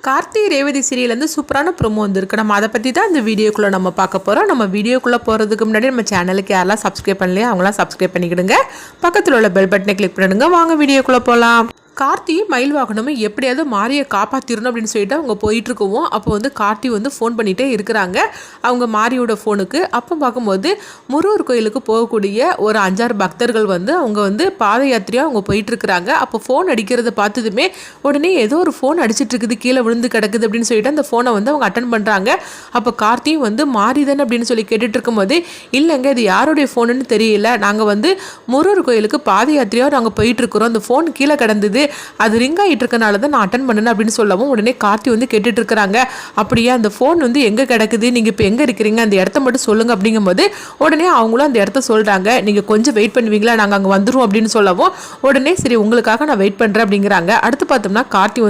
கார்த்தி ரேவதி சீரியல்லேருந்து சூப்பரான ப்ரோமோ வந்திருக்கு. நம்ம அதை பற்றி தான் இந்த வீடியோக்குள்ளே நம்ம பார்க்க போகிறோம். நம்ம வீடியோக்குள்ளே போகிறதுக்கு முன்னாடி நம்ம சேனலுக்கு யாரெல்லாம் சப்ஸ்கிரைப் பண்ணலையோ அவங்களாம் சப்ஸ்கிரைப் பண்ணிக்கிடுங்க. பக்கத்தில் உள்ள பெல் பட்டனை கிளிக் பண்ணிடுங்க. வாங்க வீடியோக்குள்ளே போகலாம். கார்த்தி மயில் வாகனமும் எப்படியாவது மாரியை காப்பாற்றிடணும் அப்படின்னு சொல்லிட்டு அவங்க போயிட்டுருக்கவும் அப்போ கார்த்தி ஃபோன் பண்ணிகிட்டே இருக்கிறாங்க அவங்க மாரியோட ஃபோனுக்கு. அப்போ பார்க்கும்போது முருகர் கோயிலுக்கு போகக்கூடிய ஒரு 5-6 பக்தர்கள் அவங்க பாத யாத்திரையாக அவங்க போயிட்டுருக்குறாங்க. அப்போ ஃபோன் அடிக்கிறத பார்த்ததுமே உடனே ஏதோ ஒரு ஃபோன் அடிச்சிட்ருக்குது, கீழே விழுந்து கிடக்குது அப்படின்னு சொல்லிட்டு அந்த ஃபோனை அவங்க அட்டன் பண்ணுறாங்க. அப்போ கார்த்தியும் மாரிதானே அப்படின்னு சொல்லி கேட்டுட்டு இருக்கும்போது, இல்லைங்க இது யாருடைய ஃபோனுன்னு தெரியல, நாங்கள் முருகர் கோயிலுக்கு பாத யாத்திரையாக நாங்கள் போயிட்டுருக்குறோம், அந்த ஃபோன் கீழே கிடந்தது, அது ரிங் ஆகிட்டு இருக்கனால தான் நான் அட்டன் பண்ணேன் அப்படின்னு சொல்லவும் உடனே கார்த்தி கேட்டுட்டு இருக்கிறாங்க. அப்படியே அந்த ஃபோன் எங்கே கிடக்குது, நீங்கள் இப்போ எங்கே இருக்கிறீங்க, அந்த இடத்த மட்டும் சொல்லுங்க அப்படிங்கும்போது உடனே அவங்களும் அந்த இடத்த சொல்கிறாங்க. நீங்கள் கொஞ்சம் வெயிட் பண்ணுவீங்களா, நாங்கள் அங்கே வந்துடும் அப்படின்னு சொல்லவும் உடனே சரி உங்களுக்காக நான் வெயிட் பண்ணுறேன் அப்படிங்கிறாங்க. அடுத்து பார்த்தோம்னா கார்த்தி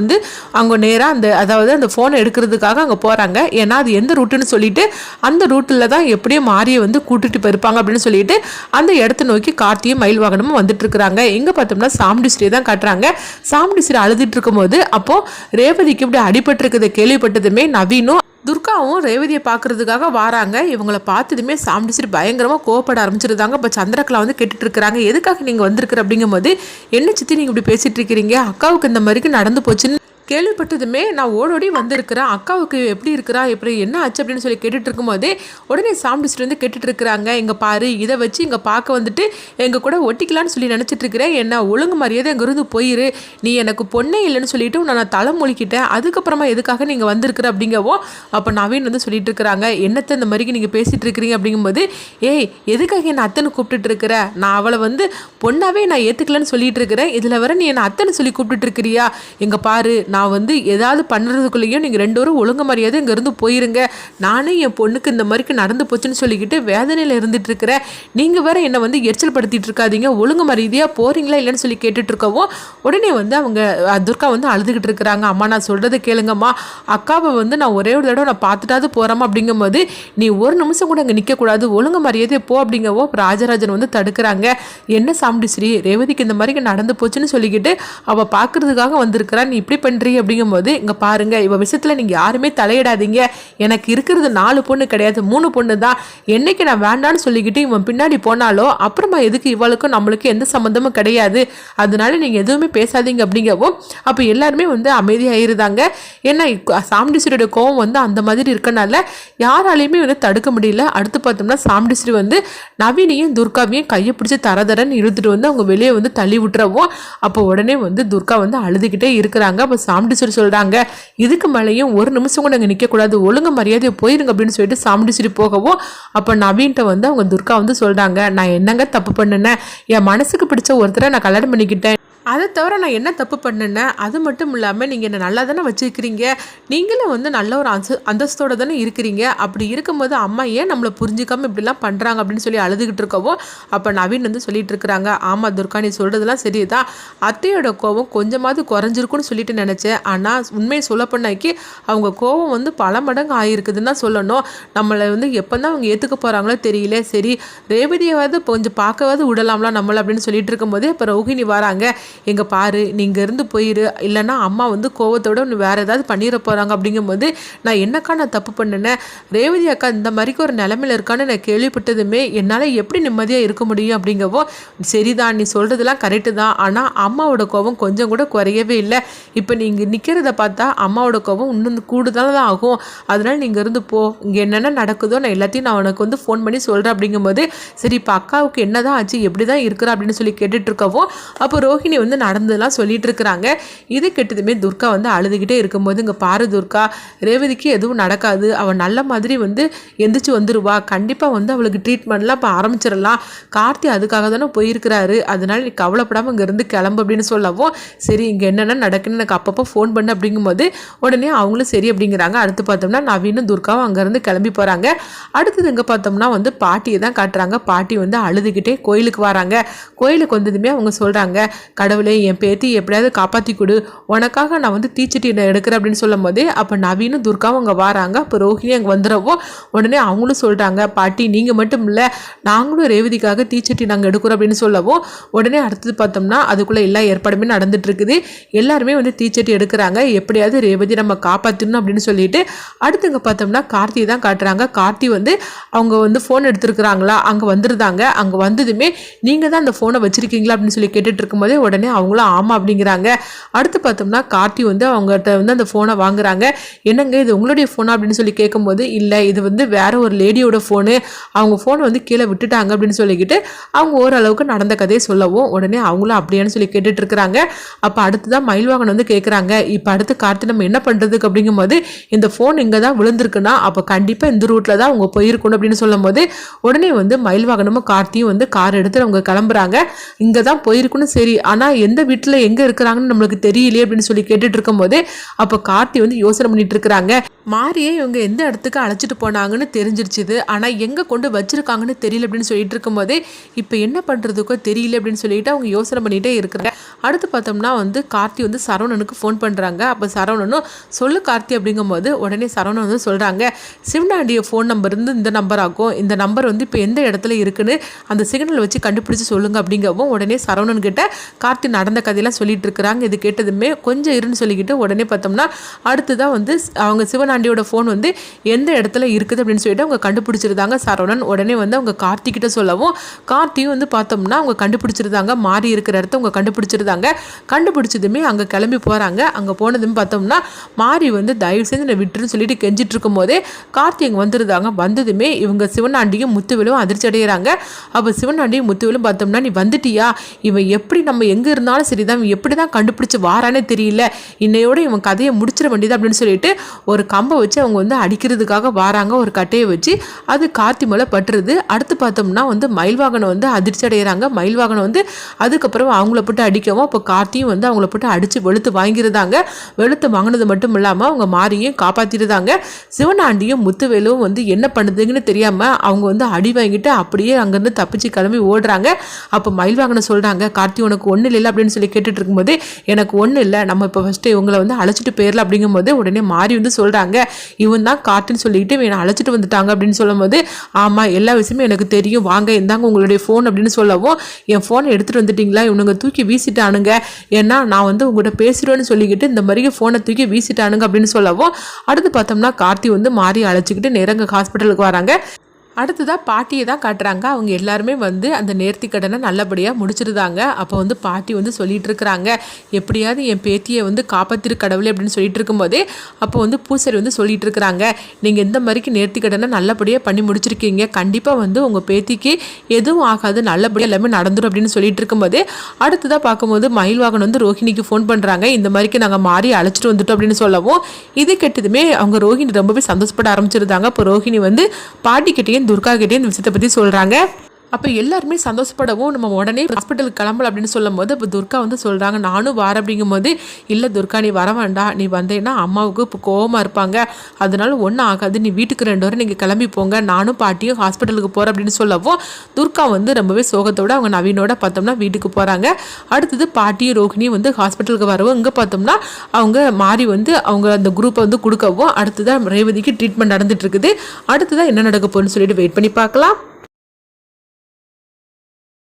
அவங்க நேராக அந்த ஃபோனை எடுக்கிறதுக்காக அங்கே போகிறாங்க. ஏன்னா அது எந்த ரூட்டுன்னு சொல்லிட்டு அந்த ரூட்டில் தான் எப்படியும் மாரியை கூட்டிட்டு போயிருப்பாங்க அப்படின்னு சொல்லிட்டு அந்த இடத்த நோக்கி கார்த்தியும் மயில் வாகனமும் வந்துட்டு இருக்கிறாங்க. எங்கே பார்த்தோம்னா சாமுண்டி ஸ்ரீ தான் காட்டுறாங்க. சாமுண்டி ஸ்ரீ அழுதுட்டு இருக்கும்போது அப்போ ரேவதிக்கு இப்படி அடிபட்டிருக்கிறத கேள்விப்பட்டதுமே நவீனும் துர்காவும் ரேவதியை பார்க்கறதுக்காக வராங்க. இவங்களை பார்த்ததுமே சாமுண்டி ஸ்ரீ பயங்கரமாக கோவப்பட ஆரம்பிச்சிருந்தாங்க. இப்போ சந்திரகலா கேட்டுட்டு இருக்கிறாங்க, எதுக்காக நீங்கள் வந்திருக்கிற அப்படிங்கும்போது, என்ன சித்தி நீங்கள் இப்படி பேசிட்டு இருக்கிறீங்க, அக்காவுக்கு இந்த மாதிரிக்கு நடந்து போச்சுன்னு கேள்விப்பட்டதுமே நான் ஓடோடி வந்திருக்கிறேன், அக்காவுக்கு எப்படி இருக்கிறா, எப்படி என்ன ஆச்சு அப்படின்னு சொல்லி கேட்டுட்டு இருக்கும்போதே உடனே சாமுண்டி ஸ்ரீ கேட்டுட்டு இருக்கிறாங்க. இங்கே பாரு, இதை வச்சு இங்கே பார்க்க எங்கள் கூட ஒட்டிக்கலான்னு சொல்லி நினச்சிட்டு இருக்கிறேன், என்ன ஒழுங்கு மரியாதை இருந்து போயிரு, நீ எனக்கு பொண்ணே இல்லைன்னு சொல்லிட்டு நான் தலை மொழிக்கிட்டேன், அதுக்கப்புறமா எதுக்காக நீங்கள் வந்திருக்கிற அப்படிங்கவோ அப்போ நவீன் சொல்லிட்டு இருக்கிறாங்க, என்னத்தை இந்த மாதிரிக்கு நீங்கள் பேசிகிட்டு இருக்கிறீங்க அப்படிங்கும்போது, ஏய் எதுக்காக என்னை அத்தனை கூப்பிட்டுட்டு இருக்கிற, நான் அவளை பொண்ணாவே நான் ஏற்றுக்கலன்னு சொல்லிட்டு இருக்கிறேன், இதில் வர நீ என்னை அத்தனை சொல்லி கூப்பிட்டுட்டு இருக்கிறியா, எங்கள் பாரு நான் ஏதாவது பண்ணுறதுக்குள்ளேயும் நீங்கள் 2 பேரும் ஒழுங்கு மரியாதை இங்கேருந்து போயிருங்க, நானே என் பொண்ணுக்கு இந்த மாதிரிக்கு நடந்து போச்சுன்னு சொல்லிக்கிட்டு வேதனையில் இருந்துட்டு இருக்கிறேன், நீங்கள் வேற என்னை எரிச்சல் படுத்திட்டு இருக்காதீங்க, ஒழுங்கு மரியாதையாக போகிறீங்களா இல்லைன்னு சொல்லி கேட்டுட்டு இருக்கவும் உடனே அவங்க துர்கா அழுதுகிட்டு இருக்கிறாங்க. அம்மா நான் சொல்கிறத கேளுங்கம்மா, அக்காவை நான் ஒரே ஒரு தடவை நான் பார்த்துட்டாவது போகிறோமா அப்படிங்கும்போது, நீ ஒரு நிமிஷம் கூட அங்கே நிற்கக்கூடாது, ஒழுங்கு மரியாதையை போ அப்படிங்கவோ ராஜராஜன் தடுக்கிறாங்க. என்ன சாமுண்டி ஸ்ரீ, ரேவதிக்கு இந்த மாதிரி நடந்து போச்சுன்னு சொல்லிக்கிட்டு அவள் பார்க்கறதுக்காக வந்திருக்கிறா, நீ இப்படி பண்ணுறீ அப்படிங்கும்போது, இங்க பாருங்க இவ விஷயத்துல நீங்க யாருமே தலையிடாதீங்க, எனக்கு இருக்கிறது 4 பொண்ணு கிடையாது 3 பொண்ணு தான், என்னைக்கு நான் வேண்டான்னு சொல்லிக்கிட்டு இவன் பின்னாடி போனாலோ அப்புறமா எதுக்கு இவளுக்கும் நம்மளுக்கு எந்த சம்மந்தமும் கிடையாது, அதனால நீங்க எதுவுமே பேசாதீங்க அப்படிங்கவும் அப்போ எல்லாருமே அமைதியாயிருந்தாங்க. ஏன்னா சாமுண்டி ஸ்ரீயோட கோவம் அந்த மாதிரி இருக்கனால யாராலையுமே தடுக்க முடியல. அடுத்து பார்த்தோம்னா சாமுண்டி ஸ்ரீ நவீனையும் துர்காவையும் கையை பிடிச்சி தரதரன்னு இழுத்துட்டு அவங்க வெளியே தள்ளி விட்டுறவும் அப்போ உடனே துர்கா அழுதுகிட்டே இருக்கிறாங்க. அப்போ சாமுண்டி ஸ்ரீ சொல்கிறாங்க, இதுக்கு மேலேயும் ஒரு நிமிஷம் கூட அங்கே நிற்கக்கூடாது, ஒழுங்கு மரியாதையை போயிருங்க அப்படின்னு சொல்லிட்டு சாமுண்டி ஸ்ரீ போகவும் அப்போ நவீன்ட்ட அவங்க துர்கா சொல்கிறாங்க, நான் என்னங்க தப்பு பண்ணினேன், என் மனசுக்கு பிடிச்ச ஒருத்தரை நான் கல்யாணம் பண்ணிக்கிட்டேன், அதை தவிர நான் என்ன தப்பு பண்ணினேன், அது மட்டும் இல்லாமல் நீங்கள் என்னை நல்லா தானே வச்சுருக்கிறீங்க, நீங்களும் நல்ல ஒரு அந்தஸ்தோடு தானே இருக்கிறீங்க, அப்படி இருக்கும்போது அம்மா ஏன் நம்மளை புரிஞ்சிக்காமல் இப்படிலாம் பண்ணுறாங்க அப்படின்னு சொல்லி அழுதுகிட்டு இருக்கவோ அப்போ நவீன் சொல்லிட்டு இருக்கிறாங்க, ஆமாம் துர்கா நீ சொல்கிறதுலாம் சரிதான், அத்தையோட கோவம் கொஞ்சமாவது குறைஞ்சிருக்குன்னு சொல்லிட்டு நினச்சேன், ஆனால் உண்மையை சொல்ல பண்ணாக்கி அவங்க கோவம் பல மடங்கு ஆகிருக்குதுன்னு தான் சொல்லணும், நம்மளை எப்போ தான் அவங்க ஏற்றுக்க போகிறாங்களோ தெரியல, சரி ரேவதியாவது கொஞ்சம் பார்க்கவாது விடலாம்லாம் நம்மளை அப்படின்னு சொல்லிட்டு இருக்கும்போதே இப்போ ரோஹிணி வராங்க, எங்க பாரு நீங்க இருந்து போயிரு, இல்லைன்னா அம்மா கோவத்தோட வேற ஏதாவது பண்ணிட போறாங்க அப்படிங்கும்போது, நான் என்னக்கா நான் தப்பு பண்ணினேன், ரேவதி அக்கா இந்த மாதிரி ஒரு நிலைமையில இருக்கான்னு நான் கேள்விப்பட்டதுமே என்னால் எப்படி நிம்மதியாக இருக்க முடியும் அப்படிங்கவோ, சரிதான் நீ சொல்றதெல்லாம் கரெக்டு தான், ஆனால் அம்மாவோட கோவம் கொஞ்சம் கூட குறையவே இல்லை, இப்போ நீங்கள் நிற்கிறத பார்த்தா அம்மாவோட கோவம் இன்னும் கூடுதலாக தான் ஆகும், அதனால நீங்கள் இருந்து போ, இங்கே என்னென்ன நடக்குதோ நான் எல்லாத்தையும் நான் உனக்கு ஃபோன் பண்ணி சொல்கிறேன் அப்படிங்கும்போது, சரி இப்போ அக்காவுக்கு என்னதான் ஆச்சு எப்படி தான் இருக்கிறா அப்படின்னு சொல்லி கேட்டுட்டு இருக்கவும் அப்போ ரோஹிணி நடந்ததெல்லாம் சொல்லிட்டு இருக்கிறாங்க. இது கெட்டதுமே துர்கா அழுதுகிட்டே இருக்கும்போது, இங்கே பாரு துர்கா ரேவதிக்கு எதுவும் நடக்காது, அவள் நல்ல மாதிரி எந்திரிச்சு வந்துருவா, கண்டிப்பாக அவளுக்கு ட்ரீட்மெண்ட்லாம் இப்போ ஆரம்பிச்சிடலாம், கார்த்தி அதுக்காக தானே போயிருக்கிறாரு, அதனால நீ கவலைப்படாமல் இங்கேருந்து கிளம்பு அப்படின்னு சொல்லவும், சரி இங்கே என்னென்ன நடக்குன்னு எனக்கு அப்பப்போ ஃபோன் பண்ணு அப்படிங்கும்போது உடனே அவங்களும் சரி அப்படிங்கிறாங்க. அடுத்து பார்த்தோம்னா நவீனும் துர்காவும் அங்கேருந்து கிளம்பி போகிறாங்க. அடுத்தது எங்கே பார்த்தோம்னா பாட்டியை தான் காட்டுறாங்க. பாட்டி அழுதுகிட்டே கோயிலுக்கு வராங்க. கோயிலுக்கு வந்ததுமே அவங்க சொல்கிறாங்க, கடவுள் கடவுளே என் பேத்தி எப்படியாவது காப்பாற்றி கொடு, உனக்காக நான் வந்து தீச்சட்டி எடுக்கிறேன் அப்படின்னு சொல்லும் போதே அப்போ நவீனும் துர்காவும் அங்கே வராங்க. அப்போ ரோஹிணி அங்கே வந்துடவோ உடனே அவங்களும் சொல்கிறாங்க, பாட்டி நீங்கள் மட்டும் இல்லை நாங்களும் ரேவதிக்காக தீச்சட்டி நாங்கள் எடுக்கிறோம் அப்படின்னு சொல்லவும் உடனே அடுத்தது பார்த்தோம்னா அதுக்குள்ளே எல்லா ஏற்பாடுமே நடந்துட்டு இருக்குது. எல்லாருமே வந்து தீச்சட்டி எடுக்கிறாங்க, எப்படியாவது ரேவதி நம்ம காப்பாற்றணும் அப்படின்னு சொல்லிட்டு. அடுத்துங்க பார்த்தோம்னா கார்த்தி தான் காட்டுறாங்க. கார்த்தி வந்து அவங்க வந்து ஃபோன் எடுத்துருக்குறாங்களா அங்கே வந்துருந்தாங்க. அங்கே வந்ததுமே நீங்கள் தான் அந்த ஃபோனை வச்சுருக்கீங்களா அப்படின்னு சொல்லி கேட்டுட்டு இருக்கும்போதே உடனே அவங்களும் ஆமாம் அப்படிங்கிறாங்க. அடுத்து பார்த்தோம்னா கார்த்தி வந்து அவங்ககிட்ட வந்து அந்த ஃபோனை வாங்குறாங்க. என்னங்க இது உங்களுடைய ஃபோனா அப்படின்னு சொல்லி கேட்கும்போது இல்லை இது வந்து வேற ஒரு லேடியோட ஃபோனு, அவங்க ஃபோனை வந்து கீழே விட்டுட்டாங்க அப்படின்னு சொல்லிக்கிட்டு அவங்க ஓரளவுக்கு நடந்த கதையை சொல்லவும் உடனே அவங்களும் அப்படியான்னு சொல்லி கேட்டுட்டு இருக்கிறாங்க. அப்போ அடுத்துதான் மயில்வாகன் வந்து கேட்குறாங்க, இப்போ அடுத்து கார்த்தி நம்ம என்ன பண்ணுறதுக்கு அப்படிங்கும்போது இந்த ஃபோன் இங்கே தான் விழுந்திருக்குன்னா அப்போ கண்டிப்பாக இந்த ரூட்டில் தான் அவங்க போயிருக்கணும் அப்படின்னு சொல்லும் போது உடனே வந்து மயில்வாகனமும் கார்த்தியும் வந்து கார் எடுத்து அவங்க கிளம்புறாங்க. இங்கே தான் போயிருக்கணும் சரி, ஆனால் எந்த வீட்டில் எங்கே இருக்கிறாங்கன்னு நம்மளுக்கு தெரியலையே அப்படின்னு சொல்லி கேட்டுட்டு இருக்கும்போது அப்போ கார்த்தி வந்து யோசனை பண்ணிட்டு இருக்கிறாங்க. மாரியே இவங்க எந்த இடத்துக்கு அழைச்சிட்டு போனாங்கன்னு தெரிஞ்சிருச்சுது, ஆனால் எங்கே கொண்டு வச்சிருக்காங்கன்னு தெரியல அப்படின்னு சொல்லிட்டு இருக்கும்போதே இப்போ என்ன பண்ணுறதுக்கோ தெரியல அப்படின்னு சொல்லிட்டு அவங்க யோசனை பண்ணிகிட்டே இருக்கிறாங்க. அடுத்து பார்த்தோம்னா வந்து கார்த்தி வந்து சரவணனுக்கு ஃபோன் பண்ணுறாங்க. அப்போ சரவணனும் சொல்லு கார்த்தி அப்படிங்கும்போது உடனே சரவணன் வந்து சொல்கிறாங்க, சிவனாண்டிய ஃபோன் நம்பர் இருந்து இந்த நம்பர் ஆகும், இந்த நம்பர் வந்து இப்போ எந்த இடத்துல இருக்குன்னு அந்த சிக்னல் வச்சு கண்டுபிடிச்சி சொல்லுங்க அப்படிங்கவும் உடனே சரவணன் கிட்ட கார்த்தி நடந்த கதையெல்லாம் சொல்லிட்டு இருக்கிறாங்க. இது கேட்டதுமே கொஞ்சம் இருன்னு சொல்லிக்கிட்டு உடனே பார்த்தோம்னா அடுத்துதான் வந்து அவங்க சிவனாண்டியோட ஃபோன் வந்து எந்த இடத்துல இருக்குது அப்படின்னு சொல்லிட்டு அவங்க கண்டுபிடிச்சிருந்தாங்க. சரவணன் உடனே வந்து அவங்க கார்த்தி கிட்ட சொல்லவும் கார்த்தியும் வந்து பார்த்தோம்னா அவங்க கண்டுபிடிச்சிருந்தாங்க, மாறி இருக்கிற இடத்த அவங்க கண்டுபிடிச்சிருந்தாங்க. கண்டுபிடிச்சதுமே அங்கே கிளம்பி போகிறாங்க. அங்கே போனதுமே பார்த்தோம்னா மாறி வந்து தயவு செஞ்சு நான் விட்டுருன்னு சொல்லிட்டு கெஞ்சிட்டு இருக்கும் போதே கார்த்தி அங்கே வந்துருந்தாங்க. வந்ததுமே இவங்க சிவனாண்டியும் முத்துவேலும் அதிர்ச்சி அடைகிறாங்க. அப்போ சிவனாண்டியும் முத்துவேலும் பார்த்தோம்னா நீ வந்துட்டியா, இவன் எப்படி நம்ம எங்கே இருந்தாலும் சரிதான், இவன் எப்படி தான் கண்டுபிடிச்சி வாரானே தெரியல, இன்னையோட இவன் கதையை முடிச்சிட வேண்டியது அப்படின்னு சொல்லிட்டு ஒரு கம்பை வச்சு அவங்க வந்து அடிக்கிறதுக்காக வாராங்க. ஒரு கட்டையை வச்சு அது கார்த்தி மேலே பட்டுருது. அடுத்து பார்த்தோம்னா வந்து மயில்வாகனை வந்து அதிர்ச்சி அடைகிறாங்க. மயில்வாகனை வந்து அதுக்கப்புறம் அவங்கள போட்டு அடிக்கவும் அப்போ கார்த்தியும் வந்து அவங்கள போட்டு அடித்து வெளுத்து வாங்கியிருந்தாங்க. வெளுத்து வாங்கினது மட்டும் இல்லாமல் அவங்க மாறியும் காப்பாற்றிருந்தாங்க. சிவனாண்டியும் முத்துவேலும் வந்து என்ன பண்ணுதுங்கன்னு தெரியாமல் அவங்க வந்து அடி வாங்கிட்டு அப்படியே அங்கேருந்து தப்பிச்சு கிளம்பி ஓடுறாங்க. அப்போ மயில்வாகனை சொல்கிறாங்க, கார்த்தி உனக்கு ஒன்றும் இல்லை அப்படின்னு சொல்லி கேட்டுட்டு இருக்கும்போது எனக்கு ஒன்றும் இல்லை, நம்ம இப்போ ஃபஸ்ட்டு இவங்களை வந்து அழைச்சிட்டு போயிடலாம் அப்படிங்கும்போது உடனே மாறி வந்து சொல்கிறாங்க, இவன் தான் கார்த்தின்னு சொல்லிட்டு என்னை அழைச்சிட்டு வந்துட்டாங்க அப்படின்னு சொல்லும் போது ஆமாம் எல்லா விஷயமும் எனக்கு தெரியும், வாங்க இந்தாங்க உங்களுடைய ஃபோன் அப்படின்னு சொல்லவும் என் ஃபோனை எடுத்துகிட்டு வந்துட்டிங்களா, இவனுங்க தூக்கி வீசிட்டானுங்க, ஏன்னா நான் வந்து உங்கள்கிட்ட பேசுகிறேன்னு சொல்லிக்கிட்டு இந்த மாதிரி ஃபோனை தூக்கி வீசிட்டானுங்க அப்படின்னு சொல்லவும் அடுத்து பார்த்தோம்னா கார்த்தி வந்து மாறி அழைச்சிக்கிட்டு நேரங்க ஹாஸ்பிட்டலுக்கு வராங்க. அடுத்ததாக பாட்டியை தான் காட்டுறாங்க. அவங்க எல்லாருமே வந்து அந்த நேர்த்தி கடனை நல்லபடியாக முடிச்சிருந்தாங்க. அப்போ வந்து பாட்டி வந்து சொல்லிட்டு இருக்கிறாங்க, எப்படியாவது என் பேத்தியை வந்து காப்பாத்திரு கடவுளே அப்படின்னு சொல்லிட்டு இருக்கும்போதே அப்போ வந்து பூசாரி வந்து சொல்லிட்டு இருக்கிறாங்க, நீங்கள் எந்த மாதிரிக்கு நேர்த்தி கடனை நல்லபடியாக பண்ணி முடிச்சிருக்கீங்க, கண்டிப்பாக வந்து உங்கள் பேத்திக்கு எதுவும் ஆகாது, நல்லபடியாக எல்லாமே நடந்துடும் அப்படின்னு சொல்லிட்டு இருக்கும்போதே அடுத்ததாக பார்க்கும்போது மயில்வாகன் வந்து ரோஹிணிக்கு ஃபோன் பண்ணுறாங்க, இந்த மாதிரிக்கு நாங்கள் மாறி அழைச்சிட்டு வந்துட்டோம் அப்படின்னு சொல்லவும் இது கெட்டதுமே அவங்க ரோஹிணி ரொம்பவே சந்தோஷப்பட ஆரம்பிச்சிருந்தாங்க. அப்போ ரோஹிணி வந்து பாட்டிக்கிட்டேயும் துர்கா கிட்டே இந்த விஷயத்தை பற்றி சொல்கிறாங்க. அப்போ எல்லாருமே சந்தோஷப்படவும் நம்ம உடனே ஹாஸ்பிட்டலுக்கு கிளம்பல அப்படின்னு சொல்லும் போது இப்போ துர்கா வந்து சொல்கிறாங்க, நானும் வர அப்படிங்கும் போது இல்லை துர்கா நீ வர வேண்டாம், நீ வந்தேன்னா அம்மாவுக்கு இப்போ கோவமாக இருப்பாங்க, அதனால ஒன்றும் ஆகாது, நீ வீட்டுக்கு 2 வாரம் நீங்கள் கிளம்பி போங்க, நானும் பாட்டியும் ஹாஸ்பிட்டலுக்கு போகிறேன் அப்படின்னு சொல்லவும் துர்கா வந்து ரொம்பவே சோகத்தோடு அவங்க நவீனோட பார்த்தோம்னா வீட்டுக்கு போகிறாங்க. அடுத்தது பாட்டியும் ரோஹிணியும் வந்து ஹாஸ்பிட்டலுக்கு வரவும் இங்கே பார்த்தோம்னா அவங்க மாறி வந்து அவங்க அந்த குரூப்பை வந்து கொடுக்கவும் அடுத்ததான் ரேவதிக்கு ட்ரீட்மெண்ட் நடந்துட்டு இருக்குது. அடுத்ததான் என்ன நடக்க போகுதுன்னு சொல்லிட்டு வெயிட் பண்ணி பார்க்கலாம்.